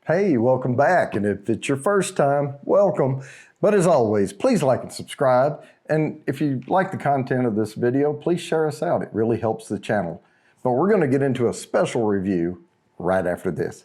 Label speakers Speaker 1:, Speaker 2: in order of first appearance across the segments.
Speaker 1: Hey, welcome back. And if it's your first time, welcome. But as always, please like and subscribe. And if you like the content of this video, please share us out. It really helps the channel. But we're going to get into a special review right after this.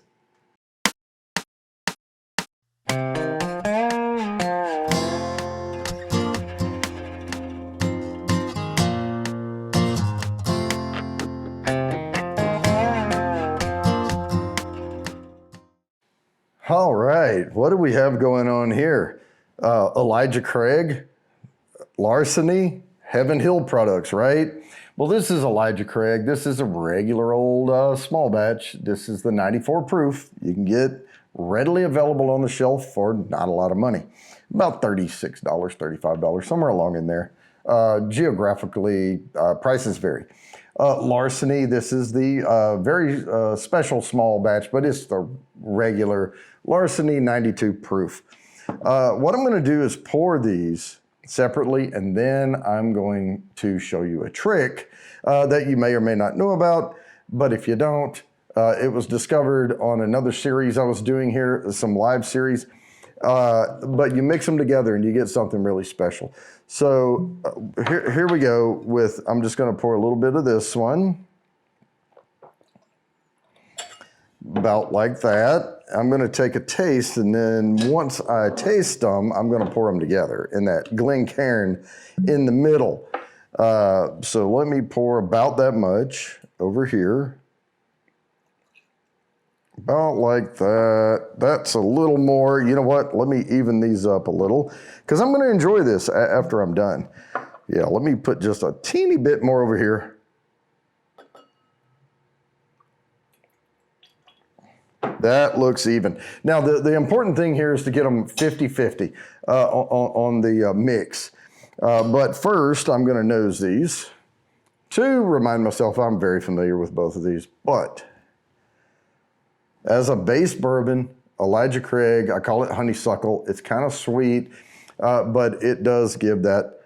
Speaker 1: All right, what do we have going on here? Elijah Craig, Larceny, Heaven Hill products, right? Well, this is Elijah Craig. This is a regular old small batch. This is the 94 proof. You can get readily available on the shelf for not a lot of money. About $36, $35, somewhere along in there. Geographically, prices vary. Larceny, this is the very special small batch, but it's the regular Larceny 92 proof. What I'm going to do is pour these separately, and then I'm going to show you a trick that you may or may not know about, but if you don't, it was discovered on another series I was doing here, some live series, but you mix them together and you get something really special. So here we go with, I'm just going to pour a little bit of this one, about like that. I'm going to take a taste, and then once I taste them, I'm going to pour them together in that Glencairn in the middle. So let me pour about that much over here. About like that. That's a little more. You know what? Let me even these up a little, because I'm going to enjoy this after I'm done. Yeah, let me put just a teeny bit more over here. That looks even. Now, the important thing here is to get them 50-50 on the mix. But first, I'm going to nose these to remind myself I'm very familiar with both of these. But as a base bourbon, Elijah Craig, I call it honeysuckle. It's kind of sweet, but it does give that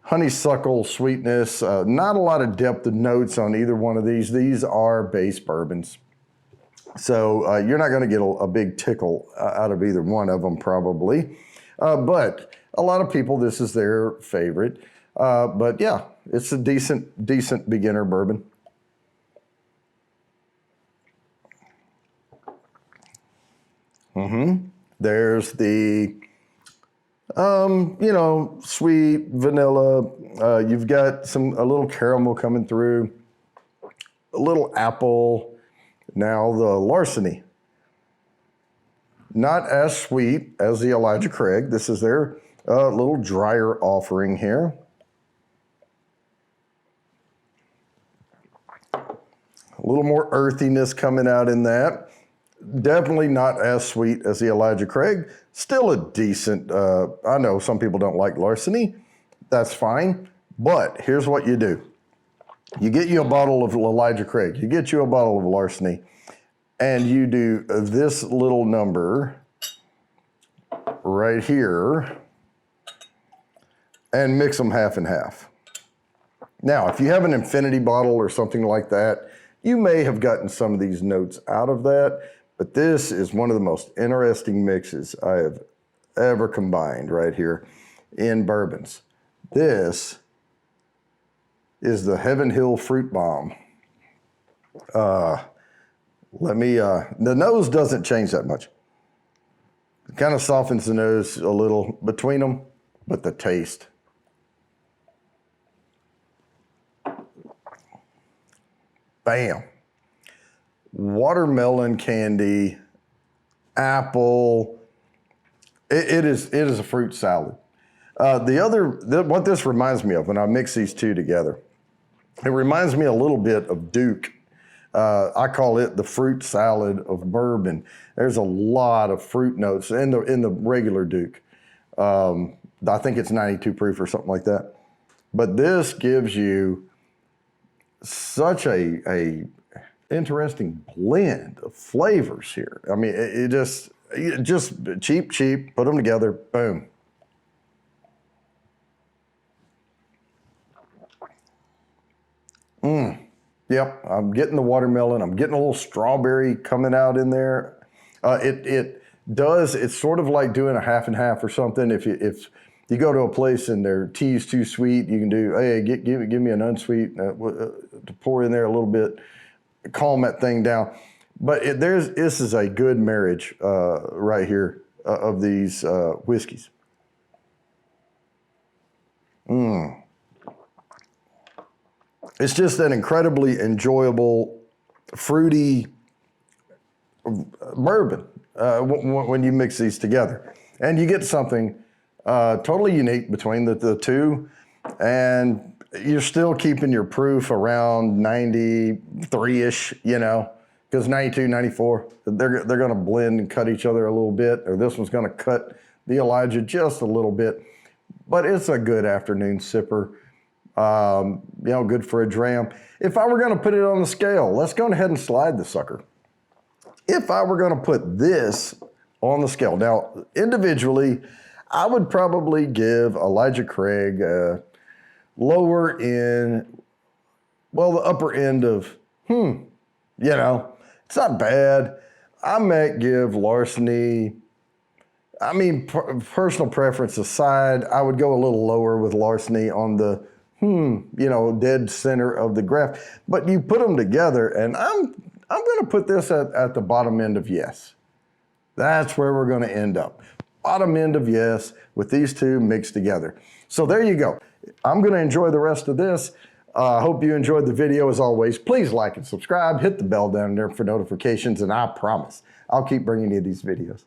Speaker 1: honeysuckle sweetness. Not a lot of depth of notes on either one of these. These are base bourbons. So you're not going to get a big tickle out of either one of them probably. But a lot of people, this is their favorite. But yeah, it's a decent beginner bourbon. There's the, you know, sweet vanilla. You've got a little caramel coming through, a little apple. Now the Larceny, not as sweet as the Elijah Craig. This is their little drier offering here. A little more earthiness coming out in that. Definitely not as sweet as the Elijah Craig. Still a decent, I know some people don't like Larceny. That's fine. But here's what you do. You get you a bottle of Elijah Craig, you get you a bottle of Larceny, and you do this little number right here and mix them half and half. Now, if you have an infinity bottle or something like that, you may have gotten some of these notes out of that, but this is one of the most interesting mixes I have ever combined right here in bourbons. This is the Heaven Hill Fruit Bomb. The nose doesn't change that much. It kind of softens the nose a little between them, but the taste. Bam. Watermelon candy, apple. It is a fruit salad. What this reminds me of when I mix these two together, it reminds me a little bit of Duke. I call it the fruit salad of bourbon. There's a lot of fruit notes in the regular Duke. I think it's 92 proof or something like that. But this gives you such a interesting blend of flavors here. I mean, it just cheap, put them together, boom. Yep, I'm getting the watermelon. I'm getting a little strawberry coming out in there. It does, it's sort of like doing a half and half or something. If you go to a place and their tea is too sweet, you can do, hey, give me an unsweet to pour in there a little bit, calm that thing down. But this is a good marriage right here of these whiskeys. It's just an incredibly enjoyable, fruity bourbon when you mix these together. And you get something totally unique between the two, and you're still keeping your proof around 93-ish, you know, because 92, 94, they're going to blend and cut each other a little bit, or this one's going to cut the Elijah just a little bit. But it's a good afternoon sipper, you know, good for a dram. If I were going to put it on the scale, let's go ahead and slide the sucker. If I were going to put this on the scale, now individually, I would probably give Elijah Craig lower in, well, the upper end of, you know, it's not bad. I might give Larceny, I mean, personal preference aside, I would go a little lower with Larceny on the, you know, dead center of the graph. But you put them together, and I'm going to put this at the bottom end of yes. That's where we're going to end up. Bottom end of yes with these two mixed together. So there you go. I'm going to enjoy the rest of this. I hope you enjoyed the video. As always, please like and subscribe. Hit the bell down there for notifications, and I promise I'll keep bringing you these videos.